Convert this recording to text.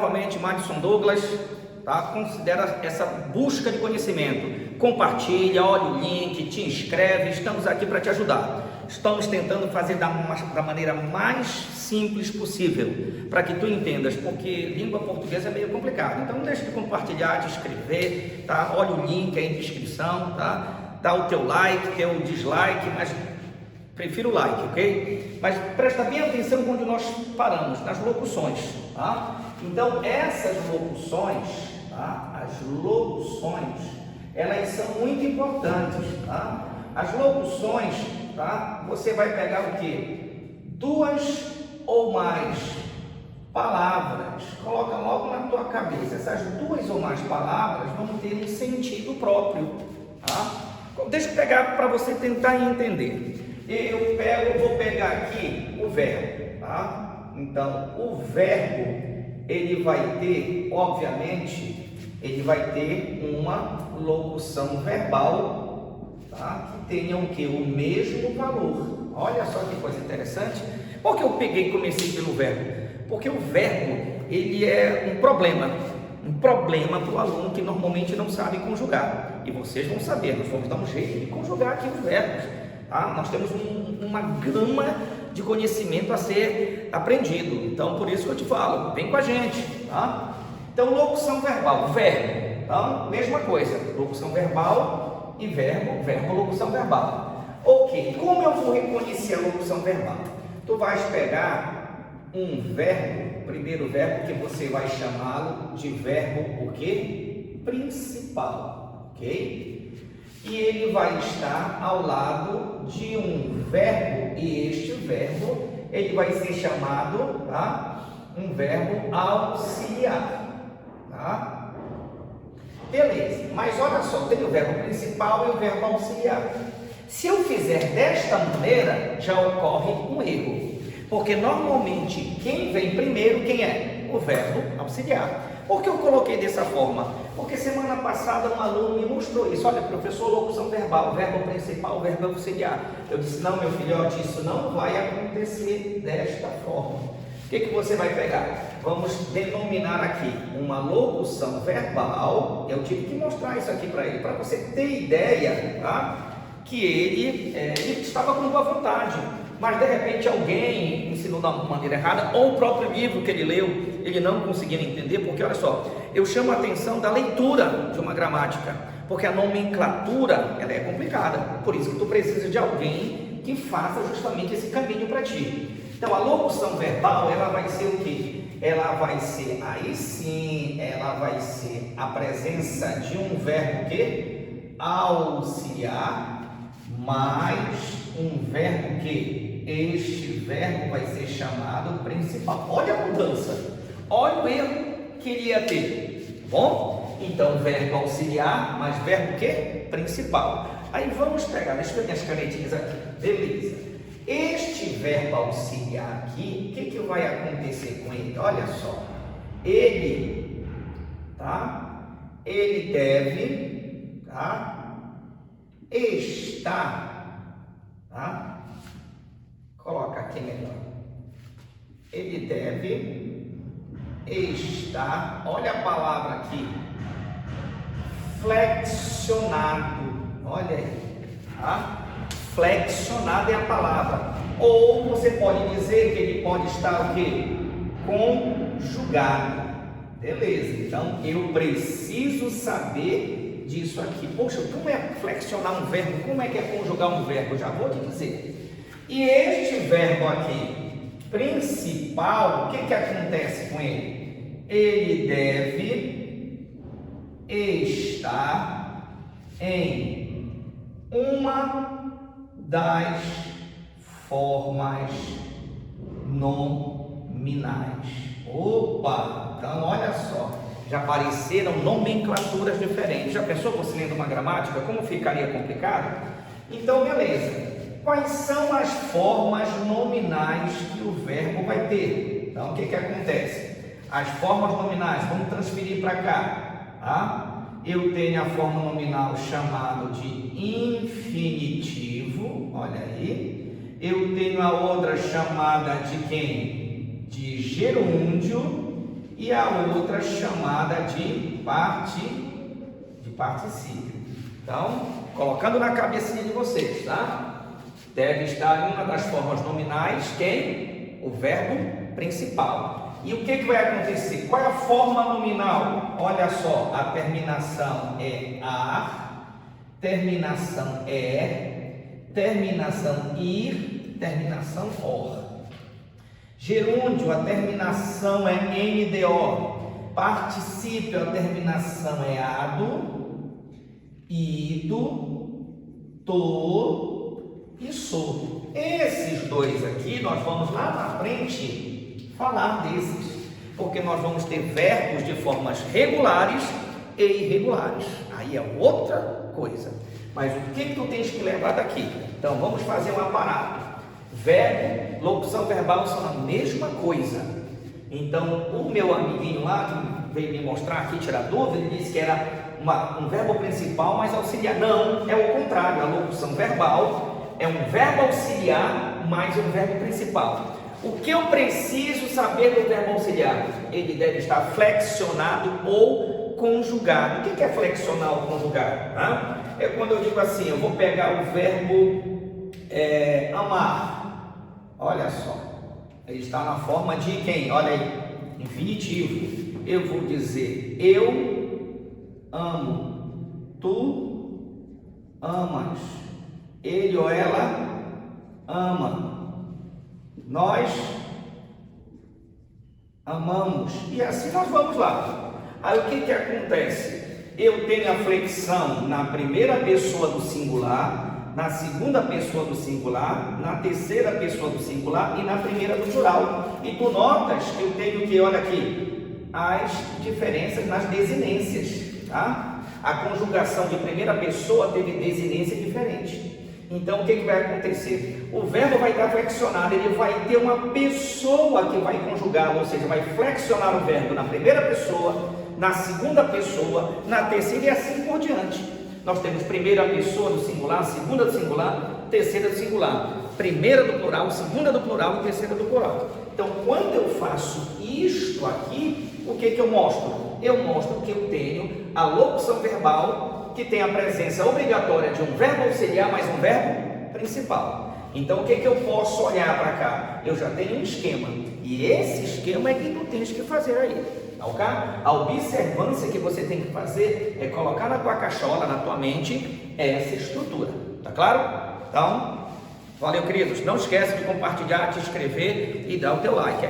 novamente, Madison Douglas, tá? Considera essa busca de conhecimento. Compartilha, olha o link, te inscreve, estamos aqui para te ajudar. Estamos tentando fazer da maneira mais simples possível, para que tu entendas, porque língua portuguesa é meio complicado. Então não deixe de compartilhar, de inscrever, tá? Olha o link aí na descrição, tá? Dá o teu like, teu dislike, mas prefiro o like, ok? Mas presta bem atenção onde nós paramos, nas locuções, tá? Então essas locuções, tá? As locuções, elas são muito importantes, tá? As locuções, tá? Você vai pegar o que? Duas ou mais palavras, coloca logo na tua cabeça, essas duas ou mais palavras vão ter um sentido próprio, tá? Deixa eu pegar para você tentar entender. Vou pegar aqui o verbo, tá? Então, o verbo, ele vai ter, obviamente, ele vai ter uma locução verbal, tá? Que tenha o que? O mesmo valor. Olha só que coisa interessante. Por que eu comecei pelo verbo? Porque o verbo, ele é um problema para o aluno que normalmente não sabe conjugar. E vocês vão saber, nós vamos dar um jeito de conjugar aqui os verbos. Tá? Nós temos uma gama de conhecimento a ser aprendido. Então, por isso que eu te falo, vem com a gente. Tá? Então, locução verbal, verbo. Então, mesma coisa, locução verbal e verbo, locução verbal. Ok, como eu vou reconhecer a locução verbal? Tu vais pegar um verbo, primeiro verbo, que você vai chamá-lo de verbo o quê? Principal, ok? E ele vai estar ao lado de um verbo, e este verbo, ele vai ser chamado, tá? Um verbo auxiliar, tá? Beleza, mas olha só, tem o verbo principal e o verbo auxiliar. Se eu fizer desta maneira, já ocorre um erro, porque normalmente quem vem primeiro, quem é? O verbo auxiliar. Por que eu coloquei dessa forma? Porque semana passada um aluno me mostrou isso. Olha, professor, locução verbal, verbo principal, verbo auxiliar. Eu disse, não, meu filhote, isso não vai acontecer desta forma. O que você vai pegar? Vamos denominar aqui uma locução verbal. Eu tive que mostrar isso aqui para ele, para você ter ideia, tá? Que ele estava com boa vontade. Mas de repente alguém ensinou da maneira errada, ou o próprio livro que ele leu, ele não conseguia entender, porque olha só, eu chamo a atenção da leitura de uma gramática, porque a nomenclatura, ela é complicada, por isso que tu precisa de alguém que faça justamente esse caminho para ti. Então a locução verbal, ela vai ser o quê? Ela vai ser, aí sim, ela vai ser a presença de um verbo o quê? Auxiliar, mais um verbo que este verbo vai ser chamado principal. Olha a mudança, olha o erro que ele ia ter, tá bom? Então, verbo auxiliar, mais verbo que? Principal. Aí vamos pegar, deixa eu ver minhas canetinhas aqui, beleza. Este verbo auxiliar aqui, o que vai acontecer com ele? Olha só, ele, tá? Ele deve, tá? Estar, tá? Coloca aqui melhor. Ele deve estar, olha a palavra aqui, flexionado. Olha aí, tá? Flexionado é a palavra. Ou você pode dizer que ele pode estar o quê? Conjugado. Beleza, então eu preciso saber disso aqui. Poxa, como é flexionar um verbo? Como é que é conjugar um verbo? Eu já vou te dizer. E este verbo aqui, principal, o que acontece com ele? Ele deve estar em uma das formas nominais. Opa! Então, olha só. Já apareceram nomenclaturas diferentes. Já pensou você lendo uma gramática? Como ficaria complicado? Então, beleza. Quais são as formas nominais que o verbo vai ter? Então, o que acontece? As formas nominais, vamos transferir para cá, tá? Eu tenho a forma nominal chamada de infinitivo, olha aí. Eu tenho a outra chamada de quem? De gerúndio. e a outra chamada de particípio. Então, colocando na cabecinha de vocês, tá? Deve estar em uma das formas nominais quem? O verbo principal. E o que vai acontecer? Qual é a forma nominal? Olha só, a terminação é ar, terminação terminação ir, terminação or. Gerúndio, a terminação é NDO. Particípio, a terminação é ado, ido, to e so. Esses dois aqui, nós vamos lá na frente falar desses, porque nós vamos ter verbos de formas regulares e irregulares. Aí é outra coisa. Mas o que tu tens que levar daqui? Então, vamos fazer um aparato. Verbo, locução verbal são a mesma coisa. Então, o meu amiguinho lá, que veio me mostrar aqui, tirar dúvida, ele disse que era um verbo principal, mas auxiliar. Não, é o contrário. A locução verbal é um verbo auxiliar, mais um verbo principal. O que eu preciso saber do verbo auxiliar? Ele deve estar flexionado ou conjugado. O que é flexionar ou conjugado? É quando eu digo assim, eu vou pegar o verbo amar. Olha só, ele está na forma de quem? Olha aí, infinitivo. Eu vou dizer eu amo, tu amas, ele ou ela ama, nós amamos, e assim nós vamos lá. Aí o que acontece? Eu tenho a flexão na primeira pessoa do singular, na segunda pessoa do singular, na terceira pessoa do singular e na primeira do plural. E tu notas que eu tenho que, olha aqui, as diferenças nas desinências, tá? A conjugação de primeira pessoa teve desinência diferente. Então, o que vai acontecer? O verbo vai estar flexionado, ele vai ter uma pessoa que vai conjugá-lo, ou seja, vai flexionar o verbo na primeira pessoa, na segunda pessoa, na terceira e assim por diante. Nós temos primeira pessoa do singular, segunda do singular, terceira do singular, primeira do plural, segunda do plural e terceira do plural. Então, quando eu faço isto aqui, o que eu mostro? Eu mostro que eu tenho a locução verbal, que tem a presença obrigatória de um verbo auxiliar mais um verbo principal. Então, o que eu posso olhar para cá? Eu já tenho um esquema, e esse esquema é que tu tens que fazer aí. Ok? A observância que você tem que fazer é colocar na tua cachola, na tua mente, essa estrutura. Tá claro? Então, valeu, queridos. Não esquece de compartilhar, te inscrever e dar o teu like.